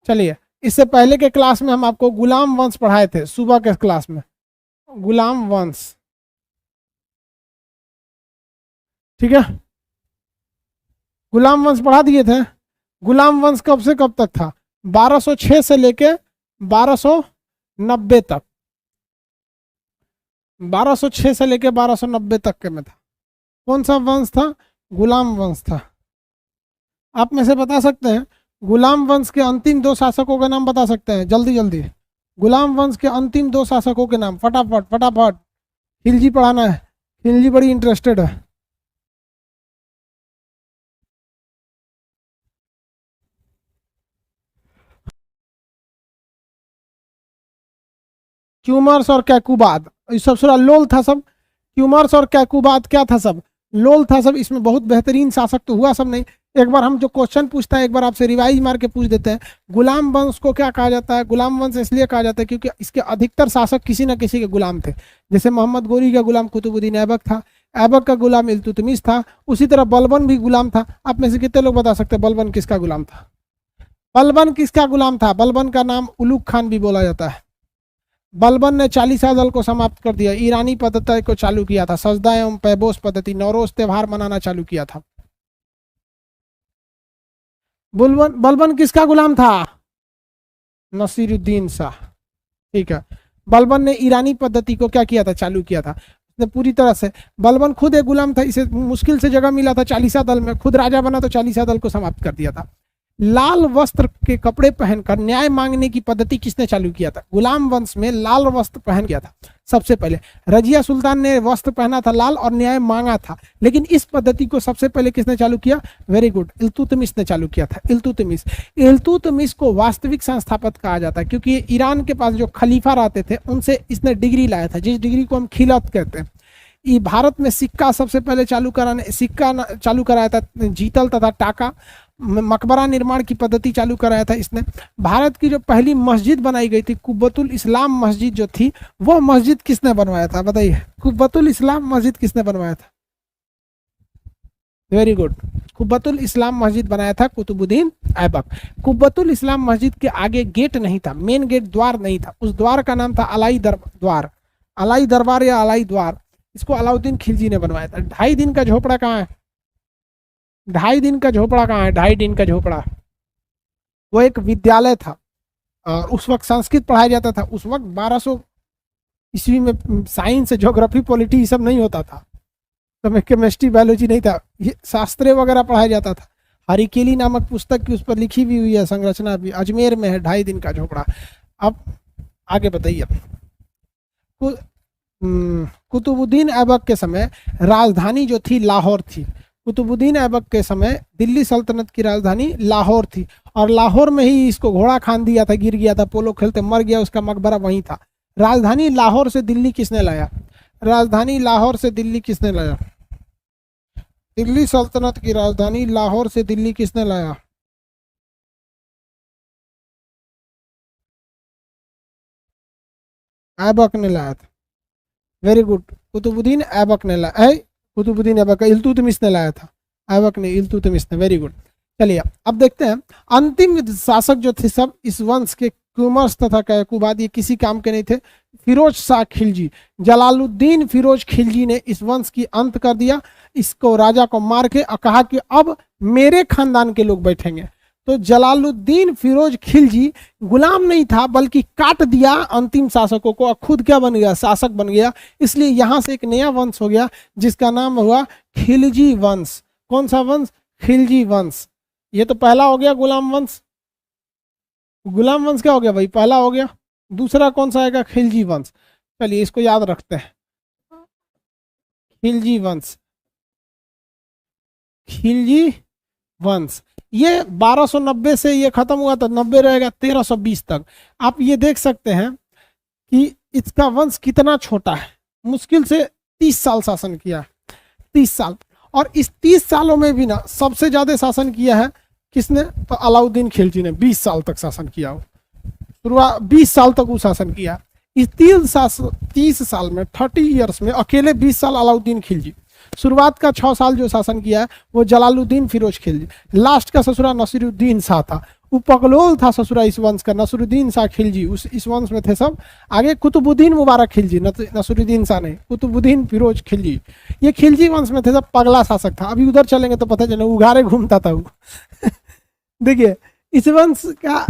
चलिए, इससे पहले के क्लास में हम आपको गुलाम वंश पढ़ाए थे, सुबह के क्लास में गुलाम वंश, ठीक है, गुलाम वंश पढ़ा दिए थे। गुलाम वंश कब से कब तक था? 1206 से लेके 1290 तक, 1206 से लेके 1290 तक के में था। कौन सा वंश था? गुलाम वंश था। आप में से बता सकते हैं गुलाम वंश के अंतिम 2 शासकों के नाम बता सकते हैं? जल्दी जल्दी गुलाम वंश के अंतिम 2 शासकों के नाम, फटाफट फटाफट। खिलजी पढ़ाना है, खिलजी बड़ी इंटरेस्टेड है। क्यूमर्स और कैकुबाद, सब सुरा लोल था सब। क्यूमर्स और कैकुबाद क्या था? सब लोल था सब। इसमें बहुत बेहतरीन शासक तो हुआ सब नहीं। एक बार हम जो क्वेश्चन पूछता है एक बार आपसे रिवाइज मार के पूछ देते हैं। गुलाम वंश को क्या कहा जाता है? गुलाम वंश इसलिए कहा जाता है क्योंकि इसके अधिकतर शासक किसी न किसी के गुलाम थे। जैसे मोहम्मद गोरी का गुलाम कुतुबुद्दीन ऐबक था, ऐबक का गुलाम इल्तुतमिश था, उसी तरह बलबन भी गुलाम था। आप में से कितने लोग बता सकते हैं बलबन किसका गुलाम था? बलबन किसका गुलाम था? बलबन का नाम उलुग खान भी बोला जाता है। बलबन ने चालीसा दल को समाप्त कर दिया, ईरानी पद्धति को चालू किया था, सजदा एवं पैबोस पद्धति, नौरोज त्योहार मनाना चालू किया था। बलबन किसका गुलाम था? नसीरुद्दीन शाह, ठीक है। बलबन ने ईरानी पद्धति को क्या किया था? चालू किया था। उसने पूरी तरह से, बलबन खुद एक गुलाम था, इसे मुश्किल से जगह मिला था चालीसा दल में, खुद राजा बना तो चालीसा दल को समाप्त कर दिया था। लाल वस्त्र के कपड़े पहनकर न्याय मांगने की पद्धति किसने चालू किया था? गुलाम वंश में लाल वस्त्र पहन किया था सबसे पहले। रजिया सुल्तान ने वस्त्र पहना था लाल और न्याय मांगा था, लेकिन इस पद्धति को सबसे पहले किसने चालू किया? वेरी गुड, इल्तुतमिश ने चालू किया था। इल्तुतमिश को वास्तविक संस्थापक कहा जाता है क्योंकि ईरान के पास जो खलीफा रहते थे उनसे इसने डिग्री लाया था, जिस डिग्री को हम खिलात कहते हैं। ये भारत में सिक्का सबसे पहले चालू कराया था जीतल तथा टाका। मकबरा निर्माण की पद्धति चालू कराया था इसने। भारत की जो पहली मस्जिद बनाई गई थी कुब्बतुल इस्लाम मस्जिद जो थी, वो मस्जिद किसने बनवाया था? बताइए, कुब्बतुल इस्लाम मस्जिद किसने बनवाया था? वेरी गुड, कुब्बतुल इस्लाम मस्जिद बनाया था कुतुबुद्दीन ऐबक। कुब्बतुल इस्लाम मस्जिद के आगे गेट नहीं था, मेन गेट, द्वार नहीं था। उस द्वार का नाम था अलाई द्वार, अलाई दरबार या अलाई द्वार। इसको अलाउद्दीन खिलजी ने बनवाया था। 2.5 दिन का झोपड़ा कहाँ है? 2.5 दिन का झोपड़ा कहाँ है? 2.5 दिन का झोपड़ा वो एक विद्यालय था और उस वक्त संस्कृत पढ़ाया जाता था। उस वक्त 1200 ईस्वी में साइंस, ज्योग्राफी, पॉलिटी सब नहीं होता था, तो में केमिस्ट्री, बायोलॉजी नहीं था, ये शास्त्रे वगैरह पढ़ाया जाता था। हरिकेली नामक पुस्तक की उस पर लिखी भी हुई है, संरचना भी अजमेर में है, 2.5 दिन का झोपड़ा। अब आगे बताइए। कुतुबुद्दीन ऐबक के समय राजधानी जो थी लाहौर थी। कुतुबुद्दीन ऐबक के समय दिल्ली सल्तनत की राजधानी लाहौर थी और लाहौर में ही इसको घोड़ा खान दिया था, गिर गया था, पोलो खेलते मर गया, उसका मकबरा वहीं था। राजधानी लाहौर से दिल्ली किसने लाया? राजधानी लाहौर से दिल्ली किसने लाया? दिल्ली सल्तनत की राजधानी लाहौर से दिल्ली किसने लाया? ऐबक ने लाया था। वेरी गुड, कुतुबुद्दीन ऐबक ने लाया है। कुतुबुद्दीन ऐबक, इल्तुतमिश ने लाया था, ऐबक ने, इल्तुतमिश ने। Very good. चलिए अब देखते हैं अंतिम शासक जो थे सब इस वंश के, क्यूमर्स तथा कैकुबाद, ये किसी काम के नहीं थे। फिरोज शाह खिलजी, जलालुद्दीन फिरोज खिलजी ने इस वंश की अंत कर दिया। इसको राजा को मार के कहा कि अब मेरे खानदान के लोग बैठेंगे। तो जलालुद्दीन फिरोज खिलजी गुलाम नहीं था बल्कि काट दिया अंतिम शासकों को और खुद क्या बन गया? शासक बन गया। इसलिए यहां से एक नया वंश हो गया जिसका नाम हुआ खिलजी वंश। कौन सा वंश? खिलजी वंश। ये तो पहला हो गया गुलाम वंश। गुलाम वंश क्या हो गया भाई? पहला हो गया। दूसरा कौन सा आएगा? खिलजी वंश। चलिए इसको याद रखते हैं, खिलजी वंश, खिलजी वंश। ये 1290 से ये खत्म हुआ तो 90 रहेगा 1320 तक। आप ये देख सकते हैं कि इसका वंश कितना छोटा है। मुश्किल से 30 साल शासन किया है, 30 साल। और इस 30 सालों में भी ना सबसे ज्यादा शासन किया है किसने? तो अलाउद्दीन खिलजी ने 20 साल तक शासन किया। हो शुरुआत 20 साल तक वो शासन किया। इस 30 साल में 30 ईयर्स में अकेले 20 साल अलाउद्दीन खिलजी। शुरुआत का 6 साल जो शासन किया है वो जलालुद्दीन फिरोज खिलजी। लास्ट का ससुरा नसीरुद्दीन शाह था। वो पकलोल था ससुरा इस वंश का, नसरुद्दीन शाह खिलजी उस इस वंश में थे सब। आगे कुतुबुद्दीन मुबारक खिलजी, नसरुद्दीन शाह नहीं, कुतुबुद्दीन फिरोज खिलजी, ये खिलजी वंश में थे सब। पगला शासक था। अभी उधर चलेंगे तो पता चले उघारे घूमता था वो देखिए इस वंश का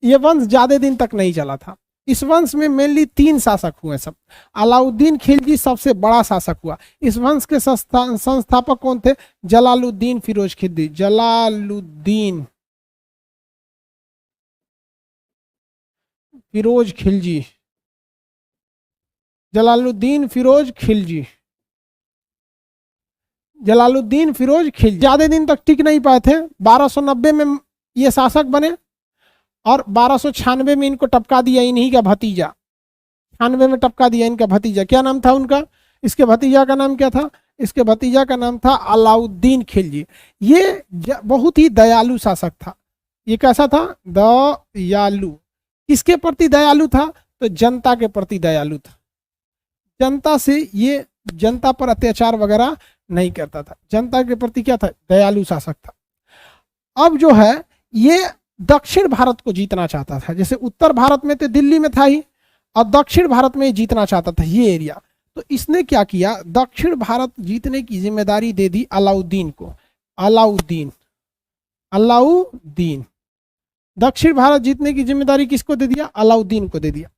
ये वंश ज्यादा दिन तक नहीं चला था। इस वंश में मेनली 3 शासक हुए सब। अलाउद्दीन खिलजी सबसे बड़ा शासक हुआ। इस वंश के संस्थापक कौन थे? जलालुद्दीन फिरोज खिलजी। जलालुद्दीन फिरोज खिलजी, जलालुद्दीन फिरोज खिलजी, जलालुद्दीन फिरोज खिलजी ज्यादा दिन तक टिक नहीं पाए थे। 1290 में ये शासक बने और 1296 में इनको टपका दिया इन्हीं का भतीजा। 96 में टपका दिया इनका भतीजा। क्या नाम था उनका? इसके भतीजा का नाम क्या था? इसके भतीजा का नाम था अलाउद्दीन खिलजी। ये बहुत ही दयालु शासक था। ये कैसा था? दयालु। किसके प्रति दयालु था? तो जनता के प्रति दयालु था। जनता से ये जनता पर अत्याचार वगैरह नहीं करता था। जनता के प्रति क्या था? दयालु शासक था। अब जो है ये दक्षिण भारत को जीतना चाहता था। जैसे उत्तर भारत में तो दिल्ली में था ही, और दक्षिण भारत में जीतना चाहता था ये एरिया। तो इसने क्या किया? दक्षिण भारत जीतने की जिम्मेदारी दे दी अलाउद्दीन को। अलाउद्दीन, अलाउद्दीन दक्षिण भारत जीतने की जिम्मेदारी किसको दे दिया? अलाउद्दीन को दे दिया।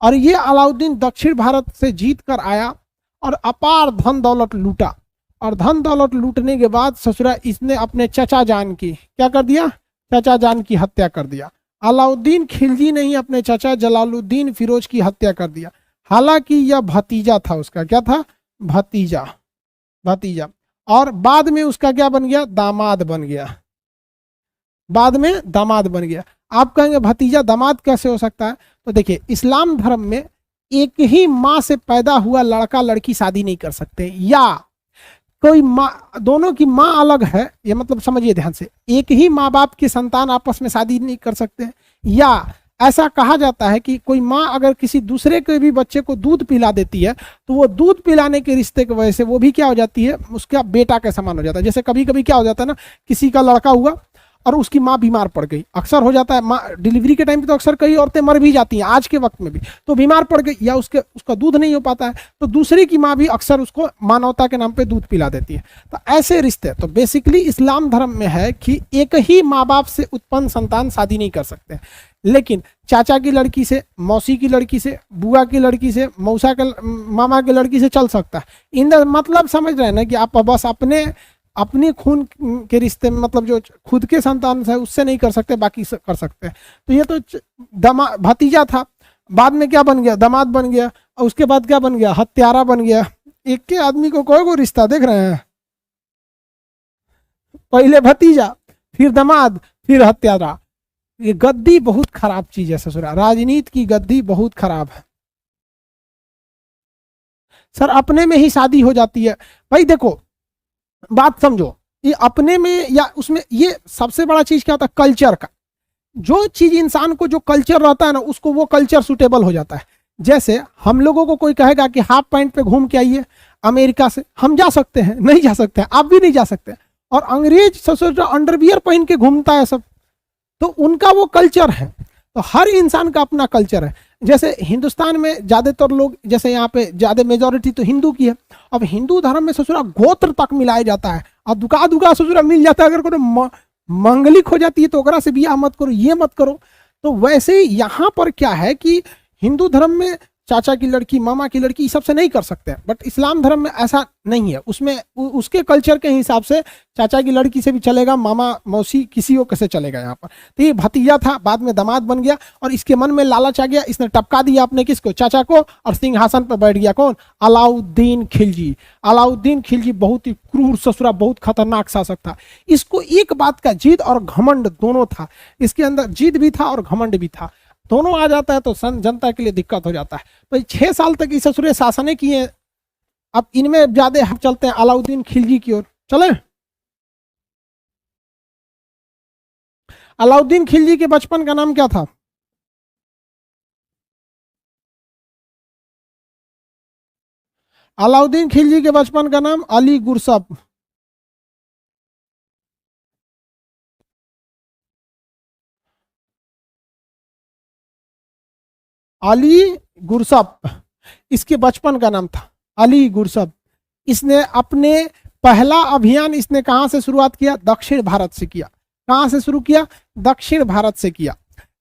और ये अलाउद्दीन दक्षिण भारत से जीत कर आया और अपार धन दौलत लूटा। और धन दौलत लूटने के बाद ससुरा इसने अपने चचा जान की क्या कर दिया? चचा जान की हत्या कर दिया। अलाउद्दीन खिलजी ने ही अपने चचा जलालुद्दीन फिरोज की हत्या कर दिया। हालांकि यह भतीजा था उसका। क्या था? भतीजा, भतीजा। और बाद में उसका क्या बन गया? दामाद बन गया। बाद में दामाद बन गया। आप कहेंगे भतीजा दामाद कैसे हो सकता है? तो देखिए इस्लाम धर्म में एक ही माँ से पैदा हुआ लड़का लड़की शादी नहीं कर सकते, या कोई माँ, दोनों की माँ अलग है, ये मतलब समझिए ध्यान से, एक ही माँ बाप की संतान आपस में शादी नहीं कर सकते। या ऐसा कहा जाता है कि कोई माँ अगर किसी दूसरे के भी बच्चे को दूध पिला देती है तो वो दूध पिलाने के रिश्ते की वजह से वो भी क्या हो जाती है? उसका बेटा के समान हो जाता है। जैसे कभी कभी क्या हो जाता है ना, किसी का लड़का हुआ और उसकी माँ बीमार पड़ गई। अक्सर हो जाता है, माँ डिलीवरी के टाइम पे तो अक्सर कई औरतें मर भी जाती हैं आज के वक्त में भी, तो बीमार पड़ गई या उसका दूध नहीं हो पाता है, तो दूसरी की माँ भी अक्सर उसको मानवता के नाम पे दूध पिला देती है। तो ऐसे रिश्ते तो बेसिकली इस्लाम धर्म में है कि एक ही माँ बाप से उत्पन्न संतान शादी नहीं कर सकते। लेकिन चाचा की लड़की से, मौसी की लड़की से, बुआ की लड़की से, मौसा के मामा की लड़की से चल सकता है। इन मतलब समझ रहे हैं ना कि आप बस अपनी खून के रिश्ते में, मतलब जो खुद के संतान है उससे नहीं कर सकते, बाकी कर सकते हैं। तो ये तो भतीजा था, बाद में क्या बन गया? दामाद बन गया। और उसके बाद क्या बन गया? हत्यारा बन गया। एक के आदमी को कोई को रिश्ता देख रहे हैं? पहले भतीजा, फिर दामाद, फिर हत्यारा। ये गद्दी बहुत खराब चीज है ससुरा, राजनीति की गद्दी बहुत खराब है सर। अपने में ही शादी हो जाती है भाई। देखो बात समझो, ये अपने में या उसमें, ये सबसे बड़ा चीज क्या होता है? कल्चर का। जो चीज इंसान को जो कल्चर रहता है ना, उसको वो कल्चर सुटेबल हो जाता है। जैसे हम लोगों को कोई कहेगा कि हाफ पैंट पे घूम के आइए अमेरिका से, हम जा सकते हैं? नहीं जा सकते हैं, आप भी नहीं जा सकते। और अंग्रेज ससुर अंडरवियर पहन के घूमता है सब, तो उनका वो कल्चर है। तो हर इंसान का अपना कल्चर है। जैसे हिंदुस्तान में ज्यादातर लोग, जैसे यहाँ पे ज्यादा मेजोरिटी तो हिंदू की है। अब हिंदू धर्म में ससुरा गोत्र तक मिलाया जाता है। अब दुका दुका ससुरा मिल जाता है। अगर कोई मंगलिक हो जाती है तो ओकरा से बियाह मत करो, ये मत करो। तो वैसे ही यहाँ पर क्या है कि हिंदू धर्म में चाचा की लड़की, मामा की लड़की, सबसे नहीं कर सकते। बट इस्लाम धर्म में ऐसा नहीं है। उसमें उसके कल्चर के हिसाब से चाचा की लड़की से भी चलेगा, मामा मौसी किसी को कैसे चलेगा यहाँ पर। तो ये भतीजा था, बाद में दामाद बन गया और इसके मन में लालच आ गया। इसने टपका दिया अपने किसको? चाचा को। और सिंहासन पर बैठ गया कौन? अलाउद्दीन खिलजी। अलाउद्दीन खिलजी बहुत ही क्रूर ससुरा, बहुत खतरनाक शासक था। इसको एक बात का जिद और घमंड दोनों था। इसके अंदर जिद भी था और घमंड भी था। दोनों आ जाता है तो जनता के लिए दिक्कत हो जाता है। तो 6 साल तक इस ससुरे शासने किए। अब इनमें ज्यादा हम चलते हैं अलाउद्दीन खिलजी की ओर। चले। अलाउद्दीन खिलजी के बचपन का नाम क्या था? अलाउद्दीन खिलजी के बचपन का नाम अली गुरसप। अली गुरसप, इसके बचपन का नाम था अली गुरसप। इसने अपने पहला अभियान इसने कहां से शुरुआत किया? दक्षिण भारत से किया। कहां से शुरू किया? दक्षिण भारत से किया।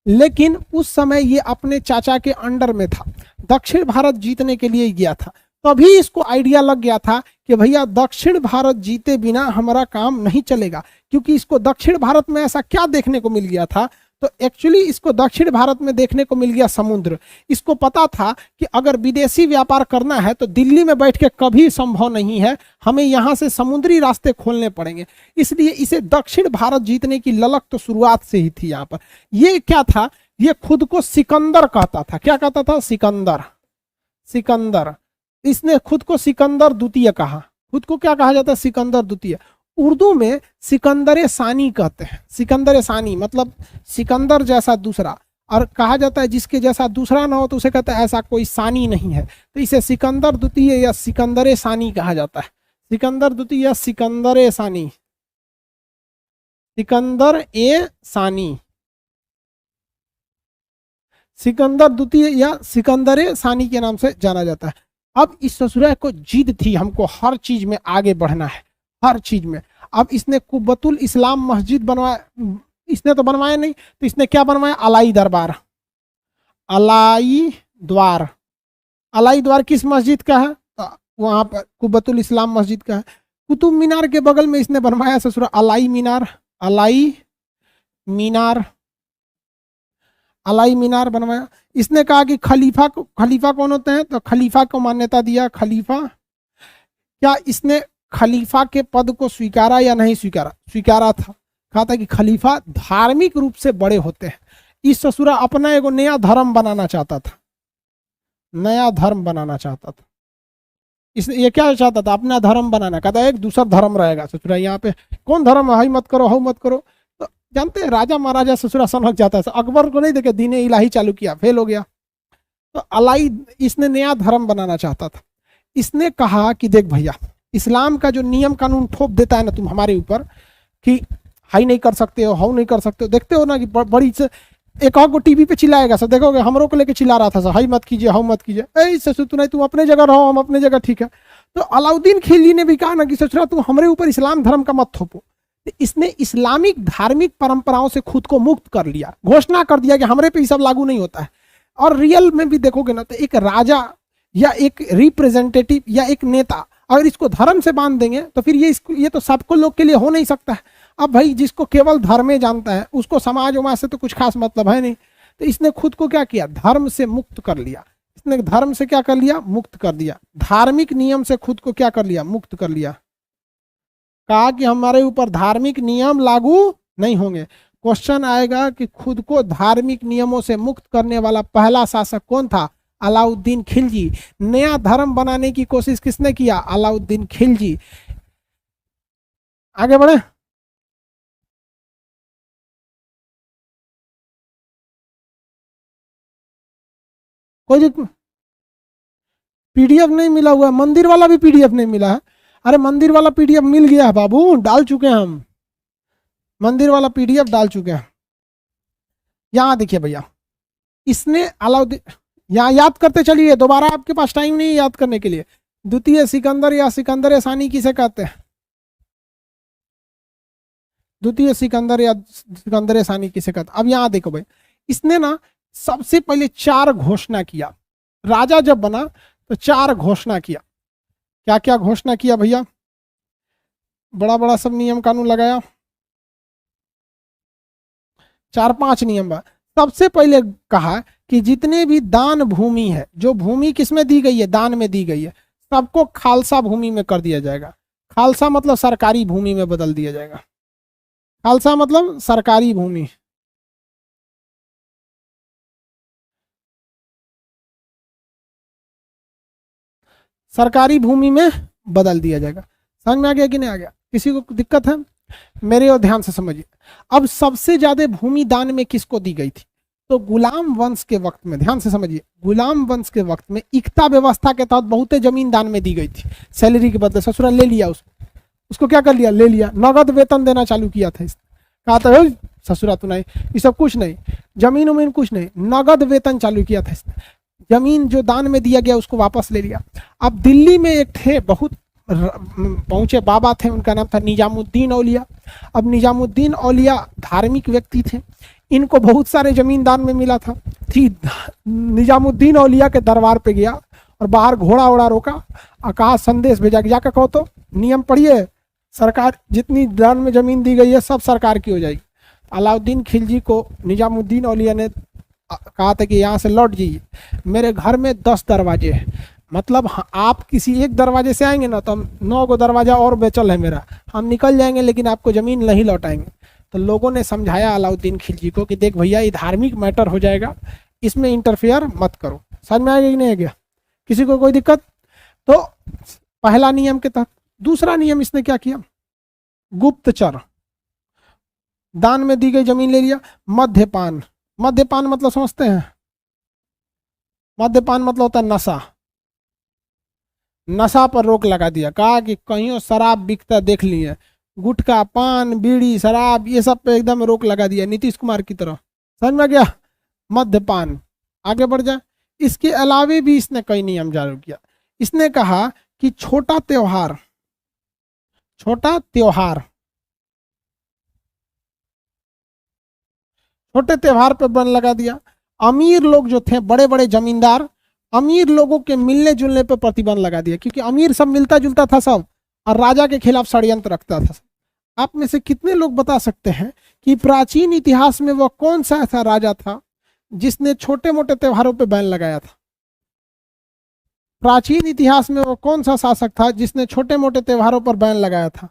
लेकिन उस समय ये अपने चाचा के अंडर में था, दक्षिण भारत जीतने के लिए गया था। तभी इसको आइडिया लग गया था कि भैया दक्षिण भारत जीते बिना हमारा काम नहीं चलेगा, क्योंकि इसको दक्षिण भारत में ऐसा क्या देखने को मिल गया था? तो एक्चुअली इसको दक्षिण भारत में देखने को मिल गया समुद्र। इसको पता था कि अगर विदेशी व्यापार करना है तो दिल्ली में बैठ के कभी संभव नहीं है, हमें यहाँ से समुद्री रास्ते खोलने पड़ेंगे। इसलिए इसे दक्षिण भारत जीतने की ललक तो शुरुआत से ही थी। यहाँ पर ये क्या था? ये खुद को सिकंदर कहता था। क्या कहता था? सिकंदर। सिकंदर। इसने खुद को सिकंदर द्वितीय कहा। खुद को क्या कहा जाता है? सिकंदर द्वितीय। उर्दू में सिकंदर सानी कहते हैं। सिकंदर सानी मतलब सिकंदर जैसा दूसरा, और कहा जाता है जिसके जैसा दूसरा ना हो तो उसे कहते हैं ऐसा कोई सानी नहीं है, तो इसे सिकंदर द्वितीय या सिकंदर सानी कहा जाता है। सिकंदर द्वितीय या सिकंदर सानी, सिकंदर ए सानी, सिकंदर द्वितीय या सिकंदर सानी के नाम से जाना जाता है। अब इस ससुरा को जिद थी, हमको हर चीज में आगे बढ़ना है, हर चीज में। अब इसने कुब्बतुल इस्लाम मस्जिद बनवाया। इसने तो बनवाया नहीं, तो इसने क्या बनवाया? अलाई दरबार, अलाई द्वार। अलाई द्वार किस मस्जिद का है? वहां पर कुब्बतुल इस्लाम मस्जिद का है। कुतुब मीनार के बगल में इसने बनवाया ससुरा अलाई मीनार, अलाई मीनार, अलाई मीनार बनवाया। इसने कहा कि खलीफा कौन होते हैं? तो खलीफा को मान्यता दिया। खलीफा, क्या इसने खलीफा के पद को स्वीकारा या नहीं स्वीकारा? स्वीकारा था। कहा था कि खलीफा धार्मिक रूप से बड़े होते हैं। इस ससुरा अपना एगो नया धर्म बनाना चाहता था, नया धर्म बनाना चाहता था। इसने ये क्या चाहता था? अपना धर्म बनाना। कहता एक दूसरा धर्म रहेगा ससुरा, यहाँ पे कौन धर्म है? मत करो, हो मत करो। तो जानते हैं राजा महाराजा ससुरा समझ जाता है। अकबर को नहीं देखे दीने इलाही चालू किया, फेल हो गया। तो अलाई इसने नया धर्म बनाना चाहता था। इसने कहा कि देख भैया, इस्लाम का जो नियम कानून थोप देता है ना तुम हमारे ऊपर कि हाई नहीं कर सकते हो, हाउ नहीं कर सकते हो, देखते हो ना कि बड़ी से एक और को टीवी पे चिल्लाएगा सर, देखोगे हमरों को लेके चिल्ला रहा था सर, हाई मत कीजिए, हाउ मत कीजिए। ऐ ससुर तू नहीं, तुम अपने जगह रहो, हम अपने जगह, ठीक है। तो अलाउद्दीन खिलजी ने भी कहा ना कि ससुरा तुम हमारे ऊपर इस्लाम धर्म का मत थोपो। तो इसने इस्लामिक धार्मिक परंपराओं से खुद को मुक्त कर लिया, घोषणा कर दिया कि हमारे पे ये सब लागू नहीं होता है। और रियल में भी देखोगे ना तो एक राजा या एक रिप्रेजेंटेटिव या एक नेता अगर इसको धर्म से बांध देंगे तो फिर ये तो सबको लोग के लिए हो नहीं सकता है। अब भाई जिसको केवल धर्म जानता है उसको समाज उमाज से तो कुछ खास मतलब है नहीं। तो इसने खुद को क्या किया? धर्म से मुक्त कर लिया। इसने धर्म से क्या कर लिया? मुक्त कर दिया। धार्मिक नियम से खुद को क्या कर लिया? मुक्त कर लिया। कहा कि हमारे ऊपर धार्मिक नियम लागू नहीं होंगे। क्वेश्चन आएगा कि खुद को धार्मिक नियमों से मुक्त करने वाला पहला शासक कौन था? अलाउद्दीन खिलजी। नया धर्म बनाने की कोशिश किसने किया? अलाउद्दीन खिलजी। आगे बढ़े। कोई पीडीएफ नहीं मिला हुआ, मंदिर वाला भी पीडीएफ नहीं मिला है। अरे मंदिर वाला पीडीएफ मिल गया है बाबू, डाल चुके हैं हम, मंदिर वाला पीडीएफ डाल चुके हैं। यहां देखिए भैया, इसने अलाउद्दीन, यहाँ याद करते चलिए, दोबारा आपके पास टाइम नहीं है याद करने के लिए। द्वितीय सिकंदर या सिकंदर सानी किसे कहते हैं? द्वितीय सिकंदर या सिकंदर सानी किसे कहते हैं? अब यहाँ देखो भाई, इसने ना सबसे पहले 4 घोषणा किया। राजा जब बना तो 4 घोषणा किया। क्या क्या घोषणा किया भैया? बड़ा बड़ा सब नियम कानून लगाया, 4-5 नियम। सबसे पहले कहा कि जितने भी दान भूमि है, जो भूमि किसमें दी गई है? दान में दी गई है, सबको खालसा भूमि में कर दिया जाएगा। खालसा मतलब सरकारी भूमि में बदल दिया जाएगा। खालसा मतलब सरकारी भूमि। सरकारी भूमि में बदल दिया जाएगा। समझ में आ गया कि नहीं आ गया? किसी को दिक्कत है? मेरे और ध्यान से समझिए। अब सबसे ज्यादा भूमि दान में किसको दी गई थी? तो गुलाम वंश के वक्त में, ध्यान से समझिए, गुलाम वंश के वक्त में इक्ता व्यवस्था के तहत बहुते जमीन दान में दी गई थी। सैलरी के बदले ससुरा ले लिया, उसको क्या कर लिया? ले लिया। नगद वेतन देना चालू किया था। कहा था ससुरा तो नहीं, ये सब कुछ नहीं, जमीन उमीन कुछ नहीं, नगद वेतन चालू किया था इसने। जमीन जो दान में दिया गया उसको वापस ले लिया। अब दिल्ली में एक थे बहुत पहुंचे बाबा थे, उनका नाम था निजामुद्दीन औलिया। अब निजामुद्दीन औलिया धार्मिक व्यक्ति थे, इनको बहुत सारे जमीन दान में मिला था। निजामुद्दीन औलिया के दरबार पे गया और बाहर घोड़ा वोड़ा रोका, कहा संदेश भेजा कि जाकर कहो तो नियम पढ़िए, सरकार जितनी दान में जमीन दी गई है सब सरकार की हो जाएगी। अलाउद्दीन खिलजी को निजामुद्दीन औलिया ने कहा था कि यहाँ से लौट जाइए, मेरे घर में 10 दरवाजे हैं, मतलब आप किसी एक दरवाजे से आएंगे ना तो हम 9 गो दरवाजा और बेचल है मेरा, हम निकल जाएंगे लेकिन आपको ज़मीन नहीं लौटाएंगे। तो लोगों ने समझाया अलाउद्दीन खिलजी को कि देख भैया ये धार्मिक मैटर हो जाएगा, इसमें इंटरफेयर मत करो। समझ में आ गया कि नहीं आ गया? किसी को कोई दिक्कत? तो पहला नियम के तहत। दूसरा नियम इसने क्या किया? गुप्तचर, दान में दी गई जमीन ले लिया। मद्यपान, मद्यपान मतलब समझते हैं? मद्यपान मतलब होता है नशा। नशा पर रोक लगा दिया, कहा कि कहीं शराब बिकता देख लिए, गुटखा पान बीड़ी शराब ये सब पे एकदम रोक लगा दिया, नीतीश कुमार की तरह। समझ में गया? मद्यपान। आगे बढ़ जाए। इसके अलावे भी इसने कई नियम जारी किया। इसने कहा कि छोटा त्योहार, छोटा त्योहार, छोटे त्योहार पे बन लगा दिया। अमीर लोग जो थे, बड़े बड़े जमींदार, अमीर लोगों के मिलने जुलने पर प्रतिबंध लगा दिया, क्योंकि अमीर सब मिलता जुलता था सब, और राजा के खिलाफ षड्यंत्र रखता था। आप में से कितने लोग बता सकते हैं कि प्राचीन इतिहास में वह कौन सा ऐसा राजा था जिसने छोटे मोटे त्योहारों पर बैन लगाया था? प्राचीन इतिहास में वो कौन सा शासक था जिसने छोटे मोटे त्योहारों पर बैन लगाया था?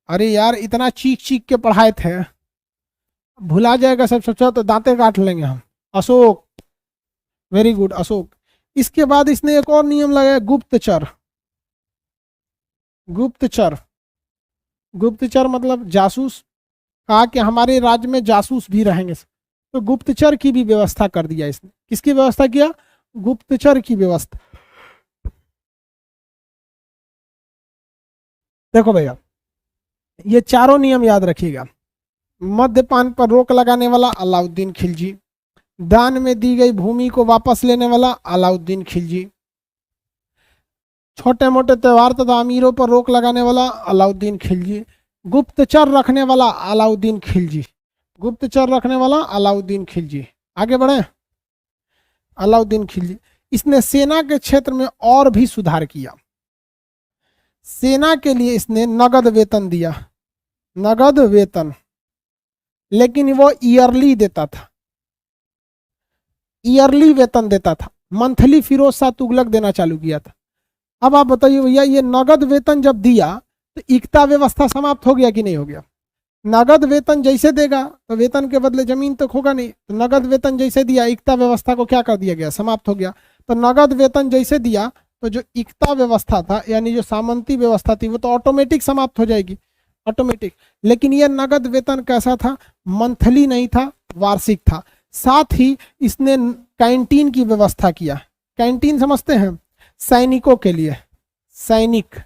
अरे यार इतना चीख चीख के पढ़ाए थे, भुला जाएगा सब। सोचा तो दांते काट लेंगे हम। Ashok, very good Ashok. इसके बाद इसने एक और नियम लगाया, गुप्तचर। गुप्तचर, गुप्तचर मतलब जासूस। कहा कि हमारे राज्य में जासूस भी रहेंगे, तो गुप्तचर की भी व्यवस्था कर दिया इसने। किसकी व्यवस्था किया? गुप्तचर की व्यवस्था। देखो भैया ये चारों नियम याद रखिएगा। मद्यपान पर रोक लगाने वाला अलाउद्दीन खिलजी, दान में दी गई भूमि को वापस लेने वाला अलाउद्दीन खिलजी, छोटे मोटे त्योहार तथा अमीरों पर रोक लगाने वाला अलाउद्दीन खिलजी, गुप्तचर रखने वाला अलाउद्दीन खिलजी, गुप्तचर रखने वाला अलाउद्दीन खिलजी। आगे बढ़े। अलाउद्दीन खिलजी, इसने सेना के क्षेत्र में और भी सुधार किया। सेना के लिए इसने नगद वेतन दिया, नगद वेतन, लेकिन वो ईयरली देता था, ईयरली वेतन देता था। मंथली फिरोज शाह तुगलक देना चालू किया था। अब आप बताइए भैया ये नगद वेतन जब दिया तो इकता व्यवस्था समाप्त हो गया कि नहीं हो गया? नगद वेतन जैसे देगा तो वेतन के बदले जमीन तो होगा नहीं, तो नगद वेतन जैसे दिया इकता व्यवस्था को क्या कर दिया गया? समाप्त हो गया। तो नगद वेतन जैसे दिया तो जो इकता व्यवस्था था यानी जो सामंती व्यवस्था थी वो तो ऑटोमेटिक समाप्त हो जाएगी, ऑटोमेटिक। लेकिन यह नगद वेतन कैसा था? मंथली नहीं था, वार्षिक था। साथ ही इसने कैंटीन की व्यवस्था किया। कैंटीन समझते हैं? सैनिकों के लिए, सैनिक।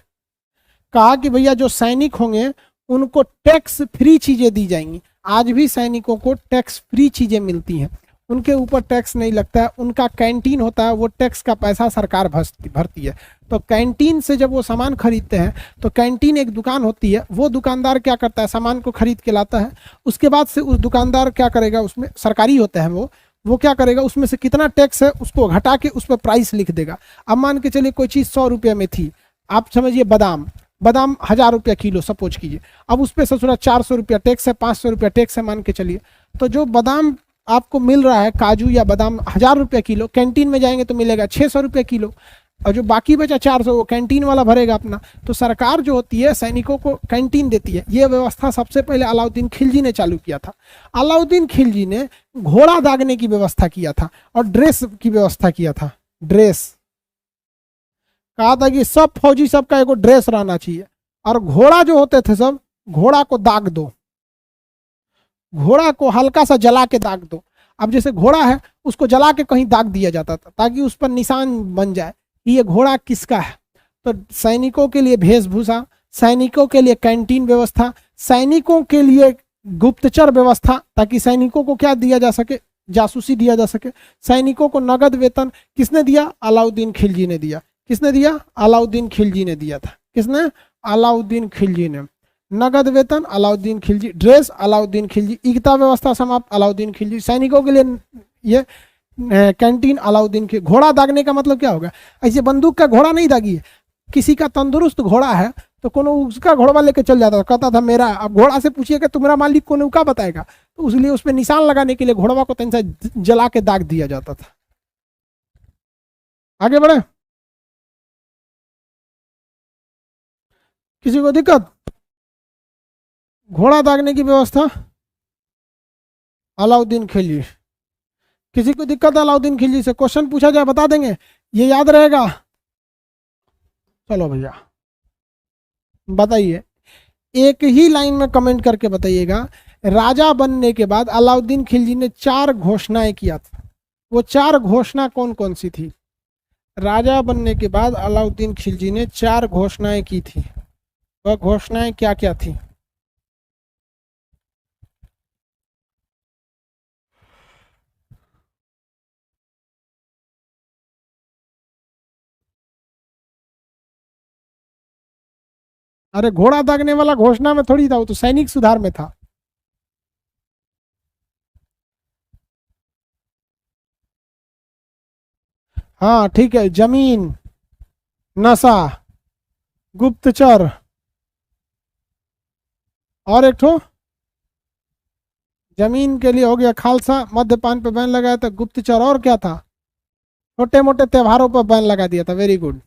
कहा कि भैया जो सैनिक होंगे उनको टैक्स फ्री चीजें दी जाएंगी। आज भी सैनिकों को टैक्स फ्री चीजें मिलती हैं, उनके ऊपर टैक्स नहीं लगता है। उनका कैंटीन होता है, वो टैक्स का पैसा सरकार भरती है। तो कैंटीन से जब वो सामान खरीदते हैं तो कैंटीन एक दुकान होती है, वो दुकानदार क्या करता है? सामान को खरीद के लाता है। उसके बाद से उस दुकानदार क्या करेगा? उसमें सरकारी होता है वो क्या करेगा? उसमें से कितना टैक्स है उसको घटा के उस पर प्राइस लिख देगा। अब मान के चलिए कोई चीज़ 100 रुपये में थी, आप समझिए बादाम 1000 रुपया किलो सपोज कीजिए। अब उस पर ससुरा 400 रुपया टैक्स है, 500 रुपया टैक्स है मान के चलिए। तो जो बादाम आपको मिल रहा है, काजू या बादाम 1000 रुपये किलो, कैंटीन में जाएंगे तो मिलेगा 600 रुपये किलो, और जो बाकी बचा 400 वो कैंटीन वाला भरेगा अपना। तो सरकार जो होती है सैनिकों को कैंटीन देती है। ये व्यवस्था सबसे पहले अलाउद्दीन खिलजी ने चालू किया था। अलाउद्दीन खिलजी ने घोड़ा दागने की व्यवस्था किया था और ड्रेस की व्यवस्था किया था। ड्रेस, कहा था कि सब फौजी सबका एक ड्रेस रहना चाहिए, और घोड़ा जो होते थे सब, घोड़ा को दाग दो, घोड़ा को हल्का सा जला के दाग दो। अब जैसे घोड़ा है उसको जला के कहीं दाग दिया जाता था ताकि उस पर निशान बन जाए कि ये घोड़ा किसका है। तो सैनिकों के लिए वेशभूषा, सैनिकों के लिए कैंटीन व्यवस्था, सैनिकों के लिए गुप्तचर व्यवस्था ताकि सैनिकों को क्या दिया जा सके, जासूसी दिया जा सके, सैनिकों को नगद वेतन किसने दिया, अलाउद्दीन खिलजी ने दिया। किसने दिया, अलाउद्दीन खिलजी ने दिया था। किसने, अलाउद्दीन खिलजी ने। नगद वेतन अलाउद्दीन खिलजी, ड्रेस अलाउद्दीन खिलजी, एकता व्यवस्था समाप्त अलाउद्दीन खिलजी, सैनिकों के लिए ये कैंटीन अलाउद्दीन खिलजी। घोड़ा दागने का मतलब क्या होगा, ऐसे बंदूक का घोड़ा नहीं दागी है, किसी का तंदुरुस्त घोड़ा है तो कोनो उसका घोड़ा लेके चल जाता था, कहता था मेरा। अब घोड़ा से पूछिए कि तुम्हारा मालिक कौन है, क्या बताएगा, तो इसलिए उस पर निशान लगाने के लिए घोड़वा को तन से जला के दाग दिया जाता था। आगे बढ़े, किसी को दिक्कत, घोड़ा दागने की व्यवस्था अलाउद्दीन खिलजी। किसी को दिक्कत अलाउद्दीन खिलजी से, क्वेश्चन पूछा जाए बता देंगे, ये याद रहेगा। चलो भैया बताइए, एक ही लाइन में कमेंट करके बताइएगा, राजा बनने के बाद अलाउद्दीन खिलजी ने 4 घोषणाएं किया था, वो 4 घोषणा कौन कौन सी थी। राजा बनने के बाद अलाउद्दीन खिलजी ने 4 घोषणाएं की थी, वह घोषणाएं क्या क्या थी। अरे घोड़ा दागने वाला घोषणा में थोड़ी था, वो तो सैनिक सुधार में था। हाँ ठीक है, जमीन, नशा, गुप्तचर, और एक ठो जमीन के लिए हो गया खालसा, मद्यपान पे बैन लगाया था, गुप्तचर, और क्या था, छोटे मोटे त्योहारों पर बैन लगा दिया था। वेरी गुड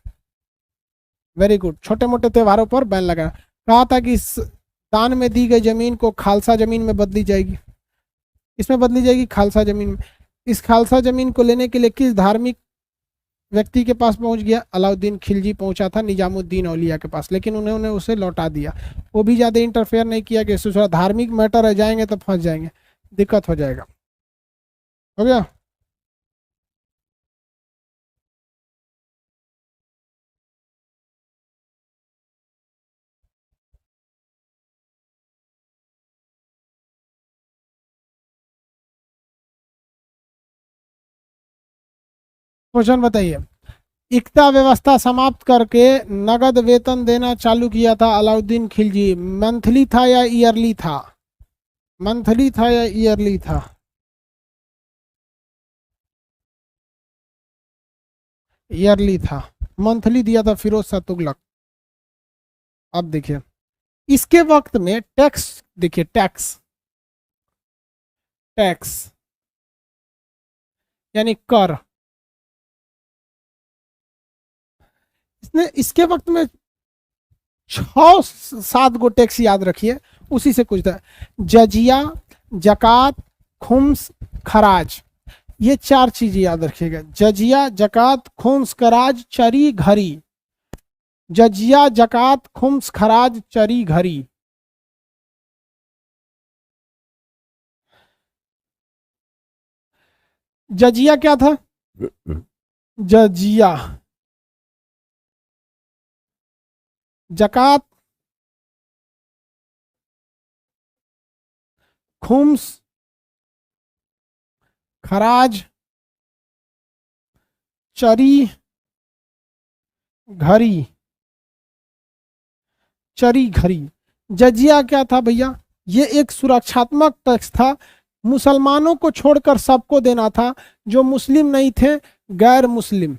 वेरी गुड, छोटे मोटे त्योहारों पर बैन लगा, कहा था कि इस दान में दी गई जमीन को खालसा जमीन में बदली जाएगी। इसमें बदली जाएगी, खालसा जमीन में। इस खालसा जमीन को लेने के लिए किस धार्मिक व्यक्ति के पास पहुंच गया, अलाउद्दीन खिलजी पहुंचा था निजामुद्दीन औलिया के पास, लेकिन उन्होंने उसे लौटा दिया। वो भी ज़्यादा इंटरफेयर नहीं किया कि इससे धार्मिक मैटर है, जाएंगे तो फंस जाएंगे, दिक्कत हो जाएगा। हो गया, क्वेश्चन बताइए। एकता व्यवस्था समाप्त करके नगद वेतन देना चालू किया था अलाउद्दीन खिलजी, मंथली था या ईयरली था, मंथली था या ईयरली था। ईयरली था, मंथली दिया था फिरोज शाह तुगलक। अब देखिए इसके वक्त में टैक्स, देखिए टैक्स, टैक्स यानी कर, इसने इसके वक्त में 6-7 गो टैक्स याद रखिए, उसी से कुछ था। जजिया, जकात, खुम्स, खराज, ये 4 चीजें याद रखिएगा। जजिया, जकात, खुम्स, खराज, चरी घरी। जजिया, जकात, खुम्स, खराज, चरी घरी। जजिया क्या था, जजिया, जकात, खुम्स, खराज, चरी घरी। चरी घरी, जजिया क्या था भैया, ये एक सुरक्षात्मक टैक्स था, मुसलमानों को छोड़कर सबको देना था, जो मुस्लिम नहीं थे, गैर मुस्लिम,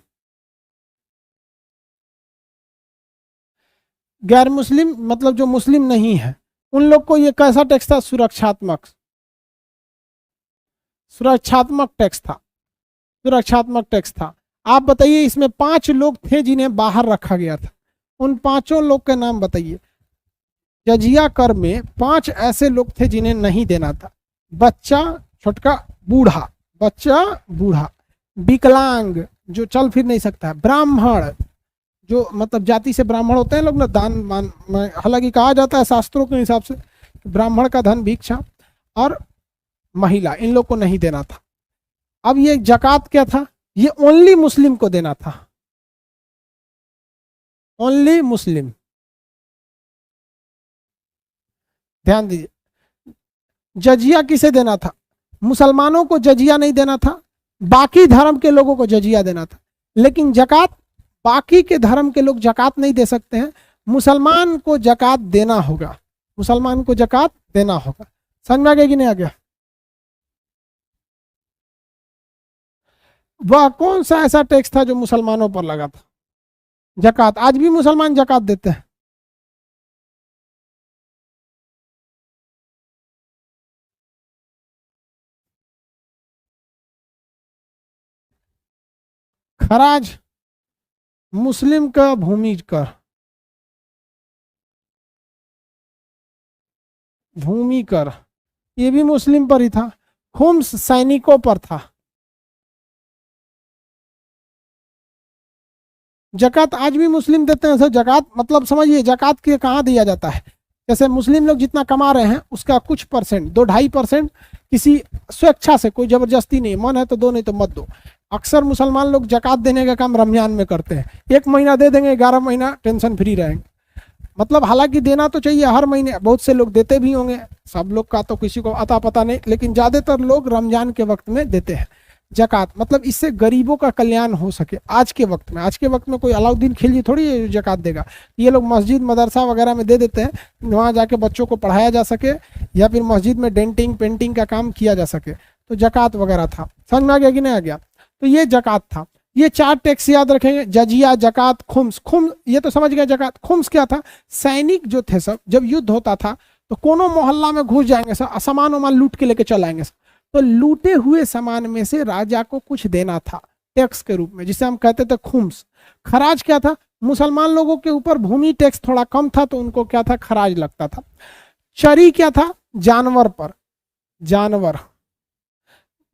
गैर मुस्लिम मतलब जो मुस्लिम नहीं है उन लोग को ये कैसा टैक्स था, सुरक्षात्मक, सुरक्षात्मक टैक्स था, सुरक्षात्मक टैक्स था। आप बताइए इसमें 5 लोग थे जिन्हें बाहर रखा गया था, उन 5 लोग के नाम बताइए। जजिया कर में 5 ऐसे लोग थे जिन्हें नहीं देना था, बच्चा, छोटका, बूढ़ा, बच्चा, बूढ़ा, विकलांग जो चल फिर नहीं सकता, ब्राह्मण जो मतलब जाति से ब्राह्मण होते हैं लोग ना, दान मान, हालांकि कहा जाता है शास्त्रों के हिसाब से ब्राह्मण का धन भिक्षा, और महिला, इन लोग को नहीं देना था। अब ये जकात क्या था, ये ओनली मुस्लिम को देना था, ओनली मुस्लिम। ध्यान दीजिए, जजिया किसे देना था? मुसलमानों को जजिया नहीं देना था, बाकी धर्म के लोगों को जजिया देना था। लेकिन जकात, बाकी के धर्म के लोग जकात नहीं दे सकते हैं, मुसलमान को जकात देना होगा, मुसलमान को जकात देना होगा। समझ में आ गया कि नहीं आ गया? वह कौन सा ऐसा टैक्स था जो मुसलमानों पर लगा था? जकात। आज भी मुसलमान जकात देते हैं। खराज मुस्लिम का भूमि कर, भूमि कर ये भी मुस्लिम पर ही था। खुम्स सैनिकों पर था। जकात आज भी मुस्लिम देते हैं। सर जकात मतलब समझिए, जकात के कहाँ दिया जाता है? जैसे मुस्लिम लोग जितना कमा रहे हैं उसका कुछ परसेंट, 2-2.5% किसी स्वेच्छा से, कोई जबरदस्ती नहीं, मन है तो दो नहीं तो मत दो। अक्सर मुसलमान लोग जकात देने का काम रमजान में करते हैं। 1 महीना दे देंगे, 11 महीना टेंशन फ्री रहेंगे। मतलब हालांकि देना तो चाहिए हर महीने, बहुत से लोग देते भी होंगे, सब लोग का तो किसी को अता पता नहीं, लेकिन ज़्यादातर लोग रमजान के वक्त में देते हैं जकात। मतलब इससे गरीबों का कल्याण हो सके। आज के वक्त में, आज के वक्त में कोई अलाउद्दीन खिलजी थोड़ी जकात देगा। ये लोग मस्जिद मदरसा वगैरह में दे देते हैं, वहाँ जाके बच्चों को पढ़ाया जा सके, या फिर मस्जिद में डेंटिंग पेंटिंग का काम किया जा सके, तो जकात वगैरह था। समझ में आ गया कि नहीं आ गया? तो ये जकात था। ये 4 टैक्स याद रखेंगे, जजिया, जकात, खुम्स। खुम्स ये तो समझ गए जकात। खुम्स क्या था? सैनिक जो थे सब, जब युद्ध होता था तो कोनो मोहल्ला में घुस जाएंगे सब, सामान वामान लूट के लेके चल आएंगे सब, तो लूटे हुए सामान में से राजा को कुछ देना था टैक्स के रूप में, जिसे हम कहते थे खुम्स। खराज क्या था? मुसलमान लोगों के ऊपर भूमि टैक्स थोड़ा कम था तो उनको क्या था? खराज लगता था। चरी क्या था? जानवर पर, जानवर,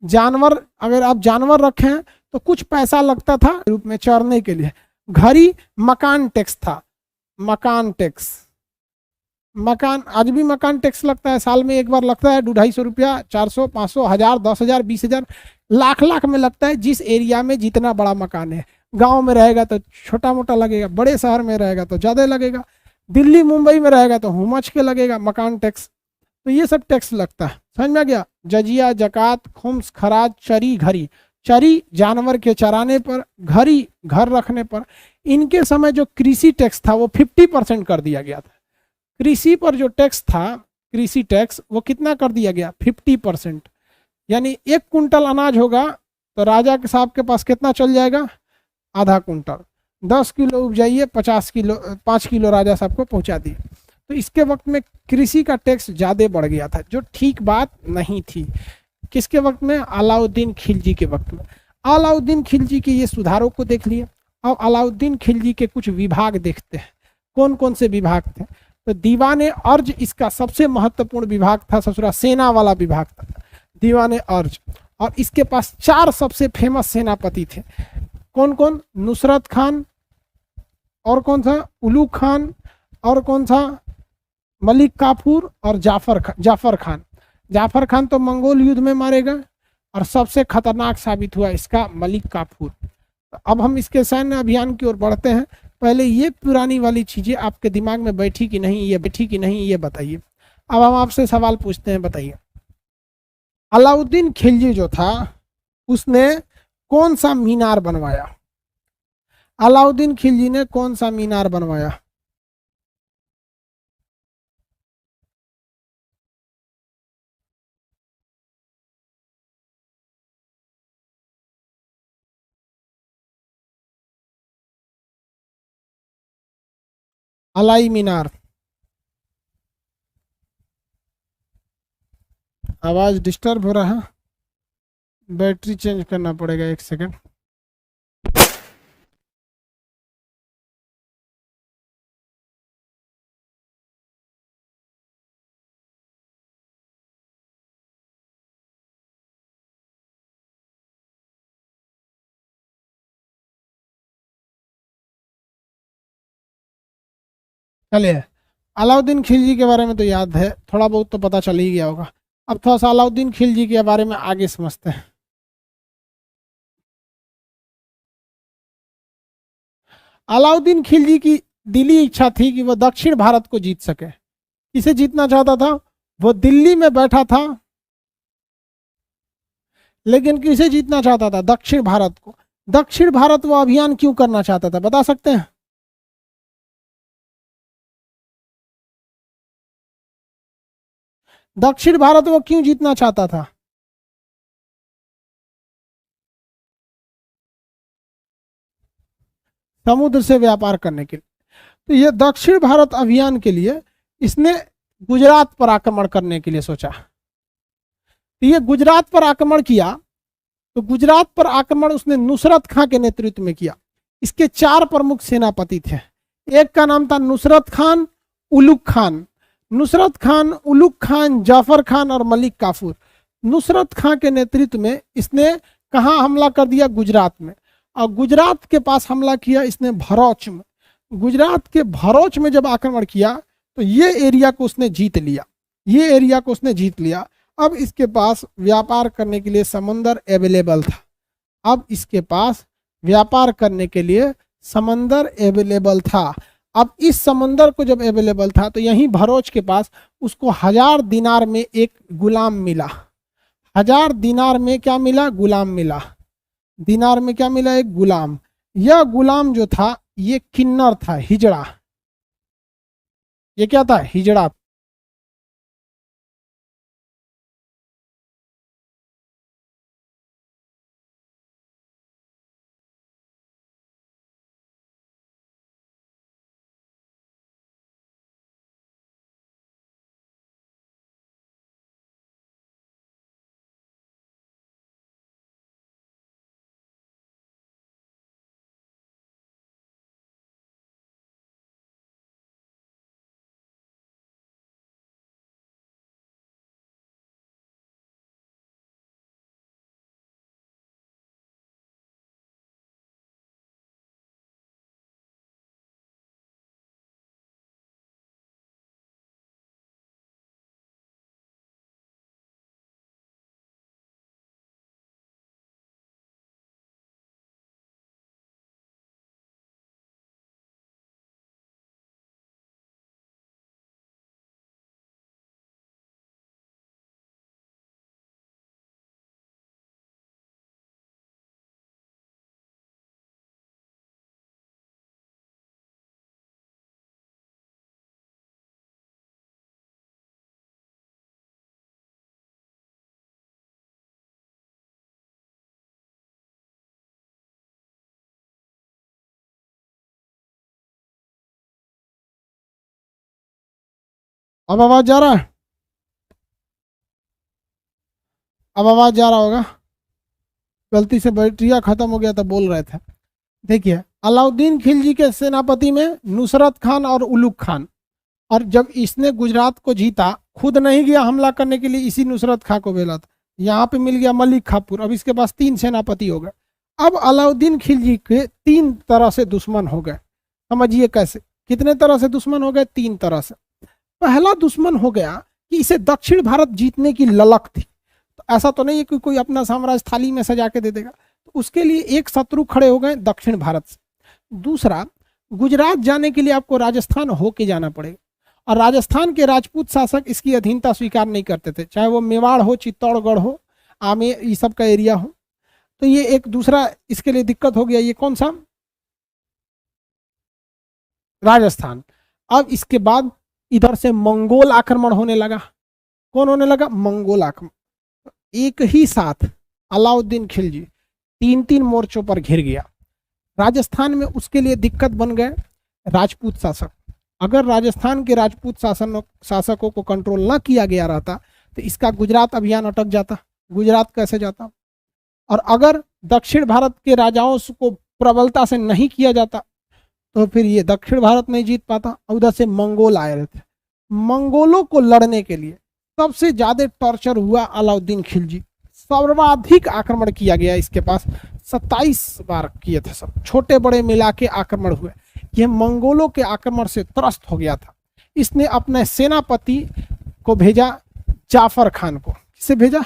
जानवर अगर आप जानवर रखें तो कुछ पैसा लगता था रूप में चरने के लिए। घरी मकान टैक्स था, मकान टैक्स। मकान, आज भी मकान टैक्स लगता है, साल में एक बार लगता है, 200-250 रुपया, 400, 500, 1000, 10,000, 20,000, लाख में लगता है, जिस एरिया में जितना बड़ा मकान है। गांव में रहेगा तो छोटा मोटा लगेगा, बड़े शहर में रहेगा तो ज़्यादा लगेगा, दिल्ली मुंबई में रहेगा तो हुमच के लगेगा मकान टैक्स। तो ये सब टैक्स लगता है। समझ में आ गया? जजिया, जकात, खुम्स, खराज, चरी, घरी। चरी जानवर के चराने पर, घरी घर रखने पर। इनके समय जो कृषि टैक्स था वो 50% कर दिया गया था। कृषि पर जो टैक्स था, कृषि टैक्स, वो कितना कर दिया गया? 50%। यानी 1 कुंटल अनाज होगा तो राजा के साहब के पास कितना चल जाएगा? आधा कुंटल। 10 किलो उपजाइए, 50 किलो, 5 किलो राजा साहब को पहुंचा दिए। तो इसके वक्त में कृषि का टैक्स ज़्यादा बढ़ गया था, जो ठीक बात नहीं थी। किसके वक्त में? अलाउद्दीन खिलजी के वक्त में। अलाउद्दीन खिलजी के ये सुधारों को देख लिए। अब अलाउद्दीन खिलजी के कुछ विभाग देखते हैं, कौन कौन से विभाग थे। तो दीवाने अर्ज इसका सबसे महत्वपूर्ण विभाग था, ससुरा सेना वाला विभाग था दीवाने अर्ज। और इसके पास 4 सबसे फेमस सेनापति थे। कौन कौन? नुसरत खान, और कौन सा? उलूग खान, और कौन सा? मलिक काफूर, और जाफर खान। जाफर खान तो मंगोल युद्ध में मारेगा, और सबसे खतरनाक साबित हुआ इसका मलिक काफूर। तो अब हम इसके सैन्य अभियान की ओर बढ़ते हैं। पहले ये पुरानी वाली चीजें आपके दिमाग में बैठी कि नहीं, ये बैठी कि नहीं, ये बताइए। अब हम आपसे सवाल पूछते हैं, बताइए। अलाउद्दीन खिलजी जो था उसने कौन सा मीनार बनवाया? अलाउद्दीन खिलजी ने कौन सा मीनार बनवाया? अलाई मीनार। आवाज डिस्टर्ब हो रहा है, बैटरी चेंज करना पड़ेगा, 1 सेकंड। चलिए, अलाउद्दीन खिलजी के बारे में तो याद है, थोड़ा बहुत तो पता चल ही गया होगा। अब थोड़ा सा अलाउद्दीन खिलजी के बारे में आगे समझते हैं। अलाउद्दीन खिलजी की दिली इच्छा थी कि वो दक्षिण भारत को जीत सके। किसे जीतना चाहता था? वो दिल्ली में बैठा था, लेकिन किसे जीतना चाहता था? दक्षिण भारत को। दक्षिण भारत वो अभियान क्यों करना चाहता था, बता सकते हैं? दक्षिण भारत वो क्यों जीतना चाहता था? समुद्र से व्यापार करने के लिए। तो ये दक्षिण भारत अभियान के लिए इसने गुजरात पर आक्रमण करने के लिए सोचा। तो ये गुजरात पर आक्रमण किया, तो गुजरात पर आक्रमण उसने नुसरत खां के नेतृत्व में किया। इसके 4 प्रमुख सेनापति थे। एक का नाम था नुसरत खान, उलुग खान। नुसरत खान, उलुग खान, जाफर खान और मलिक काफूर। नुसरत खां के नेतृत्व में इसने कहाँ हमला कर दिया? गुजरात में। और गुजरात के पास हमला किया इसने भरूच में। गुजरात के भरूच में जब आक्रमण किया तो ये एरिया को उसने जीत लिया। ये एरिया को उसने जीत लिया। अब इसके पास व्यापार करने के लिए समंदर अवेलेबल था। अब इसके पास व्यापार करने के लिए समंदर अवेलेबल था। अब इस समंदर को जब अवेलेबल था तो यहीं भरूच के पास उसको 1000 दिनार में एक गुलाम मिला। 1000 दिनार में क्या मिला? गुलाम मिला। दिनार में क्या मिला? एक गुलाम। यह गुलाम जो था ये किन्नर था, हिजड़ा। ये क्या था? हिजड़ा। अब आवाज जा रहा है? अब आवाज जा रहा होगा। गलती से बैटरिया खत्म हो गया था, बोल रहे थे। देखिए, अलाउद्दीन खिलजी के सेनापति में नुसरत खान और उलुग खान। और जब इसने गुजरात को जीता, खुद नहीं गया हमला करने के लिए, इसी नुसरत खां को भेजा था। यहाँ पे मिल गया मलिक काफूर। अब इसके पास 3 सेनापति हो गए। अब अलाउद्दीन खिलजी के 3 तरह से दुश्मन हो गए। समझिए कैसे, कितने तरह से दुश्मन हो गए? 3 तरह से। पहला दुश्मन हो गया कि इसे दक्षिण भारत जीतने की ललक थी। तो ऐसा तो नहीं है कि कोई अपना साम्राज्य थाली में सजा के दे देगा। तो उसके लिए एक शत्रु खड़े हो गए दक्षिण भारत से। दूसरा, गुजरात जाने के लिए आपको राजस्थान होके जाना पड़ेगा। और राजस्थान के राजपूत शासक इसकी अधीनता स्वीकार नहीं करते थे, चाहे वो मेवाड़ हो, चित्तौड़गढ़ हो, आमेर, ये सब का एरिया हो। तो ये एक दूसरा इसके लिए दिक्कत हो गया। ये कौन सा? राजस्थान। अब इसके बाद इधर से मंगोल आक्रमण होने लगा। कौन होने लगा? मंगोल आक्रमण। एक ही साथ अलाउद्दीन खिलजी 3-3 मोर्चों पर घिर गया। राजस्थान में उसके लिए दिक्कत बन गए राजपूत शासक। अगर राजस्थान के राजपूत शासकों को कंट्रोल न किया गया रहता तो इसका गुजरात अभियान अटक जाता। गुजरात कैसे जाता? और अगर दक्षिण भारत के राजाओं को प्रबलता से नहीं किया जाता तो फिर ये दक्षिण भारत नहीं जीत पाता। उधर से मंगोल आए रहे थे। मंगोलों को लड़ने के लिए सबसे ज्यादा टॉर्चर हुआ अलाउद्दीन खिलजी। सर्वाधिक आक्रमण किया गया इसके पास, 27 बार किए थे। सब छोटे बड़े मिला के आक्रमण हुए। यह मंगोलों के आक्रमण से त्रस्त हो गया था। इसने अपने सेनापति को भेजा जाफर खान को। किसे भेजा?